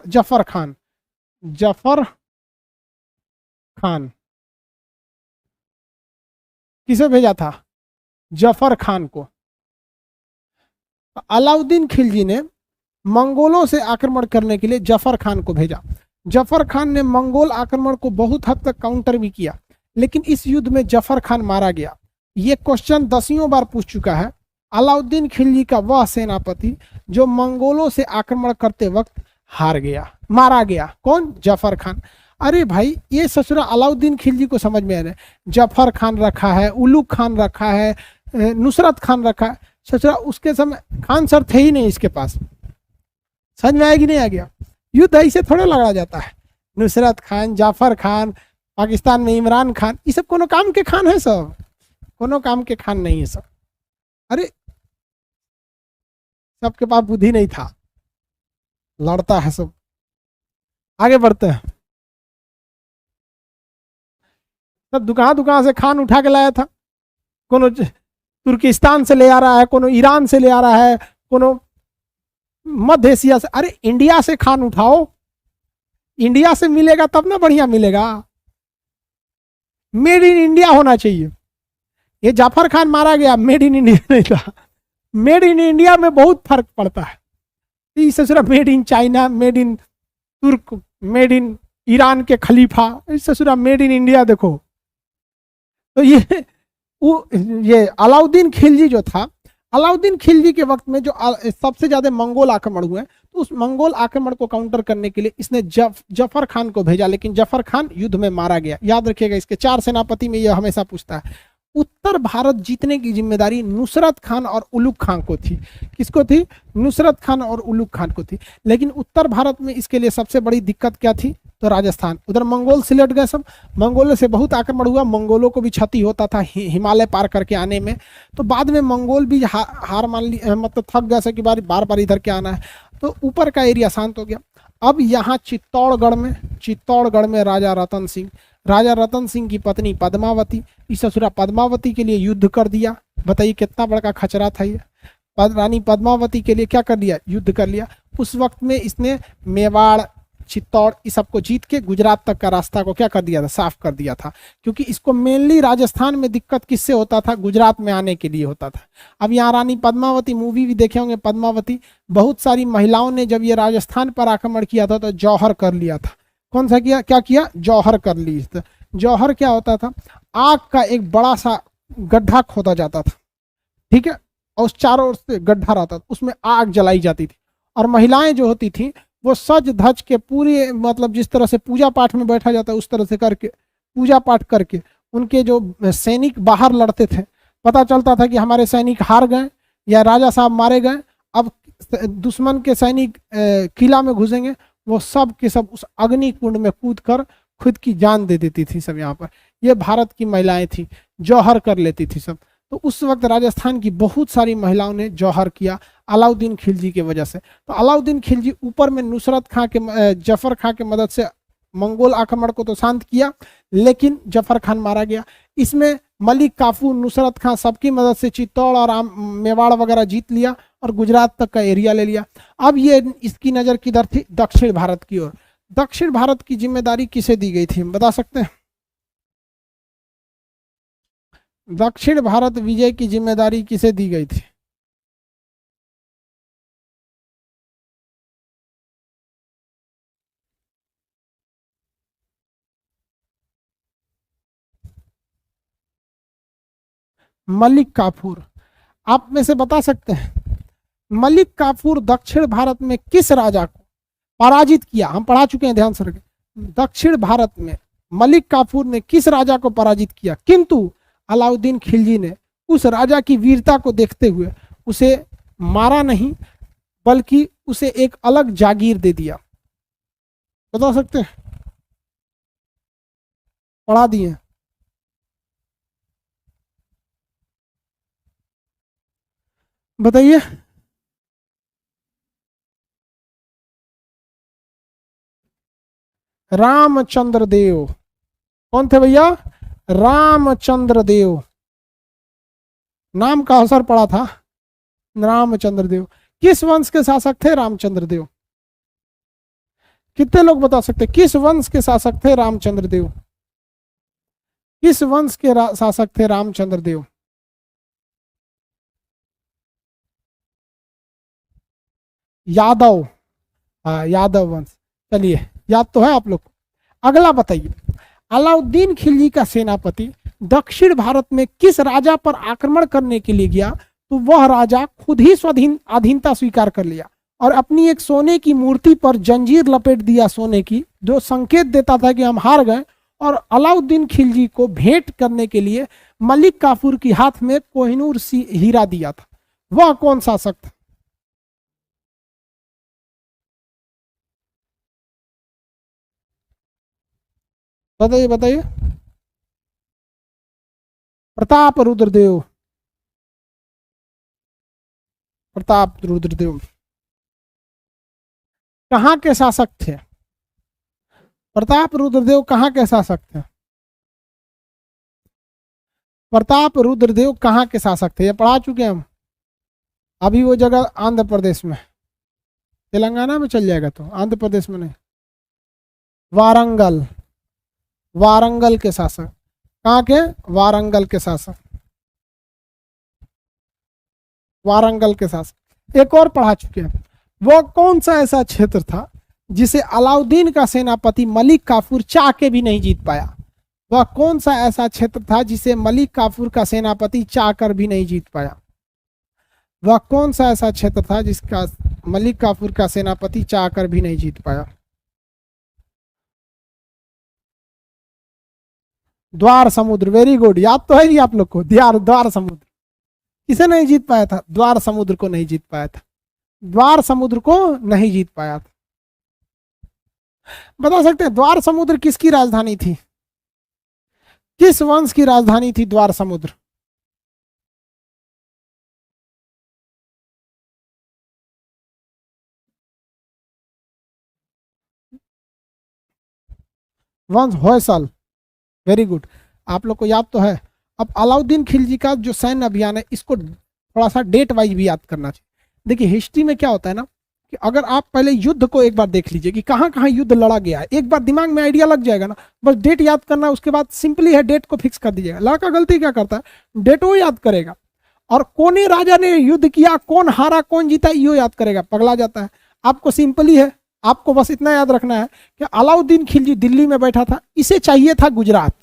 जफर खान। जफर खान किसे भेजा था? जफर खान को। अलाउद्दीन खिलजी ने मंगोलों से आक्रमण करने के लिए जफर खान को भेजा। जफर खान ने मंगोल आक्रमण को बहुत हद तक काउंटर भी किया, लेकिन इस युद्ध में जफर खान मारा गया। ये क्वेश्चन 10वीं बार पूछ चुका है। अलाउद्दीन खिलजी का वह सेनापति जो मंगोलों से आक्रमण करते वक्त हार गया, मारा गया। कौन? जफर खान। अरे भाई, ये ससुरा अलाउद्दीन खिलजी को समझ में आ रहा है। जफर खान रखा है, उलुग खान रखा है, नुसरत खान रखा है। ससुरा उसके समय खान सर थे ही नहीं इसके पास। समझ में आएगी नहीं? आ गया। युद्ध ऐसे थोड़ा लड़ा जाता है। नुसरत खान, जाफर खान, पाकिस्तान में इमरान खान, ये सब कोनो काम के खान है? सब कोनो काम के खान नहीं है सब। अरे सबके पास बुद्धि नहीं था, लड़ता है सब। आगे बढ़ते हैं। सब दुकान दुकान से खान उठा के लाया था। कोनो तुर्किस्तान से ले आ रहा है, कोनो ईरान से ले आ रहा है, कोनो मध्य एशिया से। अरे इंडिया से खान उठाओ, इंडिया से मिलेगा तब ना बढ़िया मिलेगा। मेड इन इंडिया होना चाहिए। ये जाफर खान मारा गया, मेड इन इंडिया नहीं था। मेड इन इंडिया में बहुत फर्क पड़ता है। इस ससुरा made in China, made in तुर्क, मेड इन ईरान के खलीफा, इस ससुरा मेड इन इंडिया देखो। तो ये अलाउद्दीन खिलजी जो था, अलाउद्दीन खिलजी के वक्त में जो सबसे ज्यादा मंगोल आक्रमण हुए, तो उस मंगोल आक्रमण को काउंटर करने के लिए इसने जफर खान को भेजा, लेकिन जफर खान युद्ध में मारा गया। याद रखिएगा, इसके 4 सेनापति में यह हमेशा पूछता है। उत्तर भारत जीतने की जिम्मेदारी नुसरत खान और उलुग खान को थी। किसको थी? नुसरत खान और उलुग खान को थी। लेकिन उत्तर भारत में इसके लिए सबसे बड़ी दिक्कत क्या थी? तो राजस्थान। उधर मंगोल सिलट गए सब। मंगोलों से बहुत आक्रमण हुआ, मंगोलों को भी क्षति होता था हिमालय पार करके आने में। तो बाद में मंगोल भी हार मान ली, मतलब थक गया से कि बार बार इधर के आना है। तो ऊपर का एरिया शांत हो गया। अब यहाँ चित्तौड़गढ़ में राजा रतन सिंह की पत्नी पद्मावती, इस ससुरा पद्मावती के लिए युद्ध कर दिया। बताइए कितना बड़ा खचरा था ये। रानी पद्मावती के लिए क्या कर लिया? युद्ध कर लिया। उस वक्त में इसने मेवाड़, चित्तौड़ इस सबको जीत के गुजरात तक का रास्ता को क्या कर दिया था? साफ कर दिया था। क्योंकि इसको मेनली राजस्थान में दिक्कत किससे होता था? गुजरात में आने के लिए होता था। अब यहाँ रानी पद्मावती, मूवी भी देखे होंगे पद्मावती, बहुत सारी महिलाओं ने जब ये राजस्थान पर आक्रमण किया था तो जौहर कर लिया था। कौन सा किया? क्या किया? जौहर कर ली। जौहर क्या होता था? आग का एक बड़ा सा गड्ढा खोदा जाता था, ठीक है, और उस चारों ओर से गड्ढा रहता था, उसमें आग जलाई जाती थी। और महिलाएं जो होती थी वो सज धज के पूरे, मतलब जिस तरह से पूजा पाठ में बैठा जाता है उस तरह से करके पूजा पाठ करके, उनके जो सैनिक बाहर लड़ते थे, पता चलता था कि हमारे सैनिक हार गए या राजा साहब मारे गए, अब दुश्मन के सैनिक किला में घुसेंगे, वो सब के सब उस अग्नि कुंड में कूद कर खुद की जान दे देती थी सब। यहाँ पर ये भारत की महिलाएं थी, जौहर कर लेती थी सब। तो उस वक्त राजस्थान की बहुत सारी महिलाओं ने जौहर किया अलाउद्दीन खिलजी की वजह से। तो अलाउद्दीन खिलजी ऊपर में नुसरत खां के, जफर खां के मदद से मंगोल आक्रमण को तो शांत किया, लेकिन जफर खान मारा गया। इसमें मलिक काफूर, नुसरत खां सबकी मदद से चित्तौड़ और मेवाड़ वगैरह जीत लिया और गुजरात तक का एरिया ले लिया। अब ये इसकी नजर किधर थी? दक्षिण भारत की ओर। दक्षिण भारत की जिम्मेदारी किसे दी गई थी, बता सकते हैं? दक्षिण भारत विजय की जिम्मेदारी किसे दी गई थी? मलिक काफूर। आप में से बता सकते हैं मलिक काफूर दक्षिण भारत में किस राजा को पराजित किया? हम पढ़ा चुके हैं, ध्यान से रखें। दक्षिण भारत में मलिक काफूर ने किस राजा को पराजित किया? किंतु अलाउद्दीन खिलजी ने उस राजा की वीरता को देखते हुए उसे मारा नहीं, बल्कि उसे एक अलग जागीर दे दिया। बता सकते हैं? पढ़ा दिए। बताइए। रामचंद्र देव। कौन थे भैया? रामचंद्र देव। नाम का असर पड़ा था। रामचंद्र देव किस वंश के शासक थे? रामचंद्र देव। कितने लोग बता सकते किस वंश के शासक थे रामचंद्र देव? किस वंश के शासक थे रामचंद्र देव? यादव, हाँ यादव वंश। चलिए याद तो है आप लोग को। अगला बताइए, अलाउद्दीन खिलजी का सेनापति दक्षिण भारत में किस राजा पर आक्रमण करने के लिए गया तो वह राजा खुद ही स्वाधीनता स्वीकार कर लिया और अपनी एक सोने की मूर्ति पर जंजीर लपेट दिया सोने की, जो संकेत देता था कि हम हार गए, और अलाउद्दीन खिलजी को भेंट करने के लिए मलिक काफूर के हाथ में कोहिनूर हीरा दिया था। वह कौन शासक था? बताइए बताइए। प्रताप रुद्रदेव, प्रताप रुद्रदेव कहाँ के शासक थे? प्रताप रुद्रदेव कहाँ के शासक थे? प्रताप रुद्रदेव कहाँ के शासक थे? ये पढ़ा चुके हम। अभी वो जगह आंध्र प्रदेश में, तेलंगाना में चल जाएगा तो आंध्र प्रदेश में नहीं। वारंगल, वारंगल के शासक। कहाँ के? वारंगल के शासक, वारंगल के शासक। एक और पढ़ा चुके हैं। वो कौन सा ऐसा क्षेत्र था जिसे अलाउद्दीन का सेनापति मलिक काफूर चाह के भी नहीं जीत पाया? वह कौन सा ऐसा क्षेत्र था जिसे मलिक काफूर का सेनापति चाह कर भी नहीं जीत पाया? वह कौन सा ऐसा क्षेत्र था जिसका मलिक काफूर का सेनापति चाह कर भी नहीं जीत पाया? द्वार समुद्र, वेरी गुड। याद तो है नहीं आप लोग को? द्वार समुद्र किसे नहीं जीत पाया था? द्वार समुद्र को नहीं जीत पाया था, द्वार समुद्र को नहीं जीत पाया था। बता सकते हैं द्वार समुद्र किसकी राजधानी थी? किस वंश की राजधानी थी द्वार समुद्र? वंश होयसल, वेरी गुड। आप लोग को याद तो है। अब अलाउद्दीन खिलजी का जो सैन्य अभियान है, इसको थोड़ा सा डेट वाइज भी याद करना चाहिए। देखिए हिस्ट्री में क्या होता है ना, कि अगर आप पहले युद्ध को एक बार देख लीजिए कि कहाँ कहाँ युद्ध लड़ा गया है, एक बार दिमाग में आइडिया लग जाएगा ना, बस डेट याद करना, उसके बाद सिंपली है डेट को फिक्स कर दीजिएगा। लड़का गलती क्या करता है, डेट वो याद करेगा और कौन राजा ने युद्ध किया, कौन हारा कौन जीता, यो याद करेगा, पगला जाता है। आपको सिंपली है, आपको बस इतना याद रखना है कि अलाउद्दीन खिलजी दिल्ली में बैठा था, इसे चाहिए था गुजरात।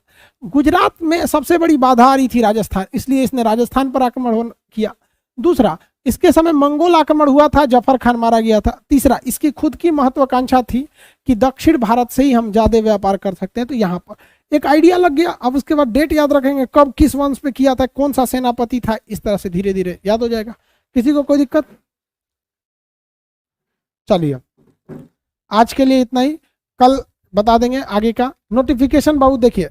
गुजरात में सबसे बड़ी बाधा आ रही थी राजस्थान, इसलिए इसने राजस्थान पर आक्रमण किया। दूसरा, इसके समय मंगोल आक्रमण हुआ था, जफर खान मारा गया था। तीसरा, इसकी खुद की महत्वाकांक्षा थी कि दक्षिण भारत से ही हम ज्यादा व्यापार कर सकते हैं, तो यहाँ पर एक आइडिया लग गया। अब उसके बाद डेट याद रखेंगे, कब किस वंश पे किया था, कौन सा सेनापति था, इस तरह से धीरे धीरे याद हो जाएगा। किसी को कोई दिक्कत? चलिए आज के लिए इतना ही, कल बता देंगे आगे का। नोटिफिकेशन बाबू देखिए,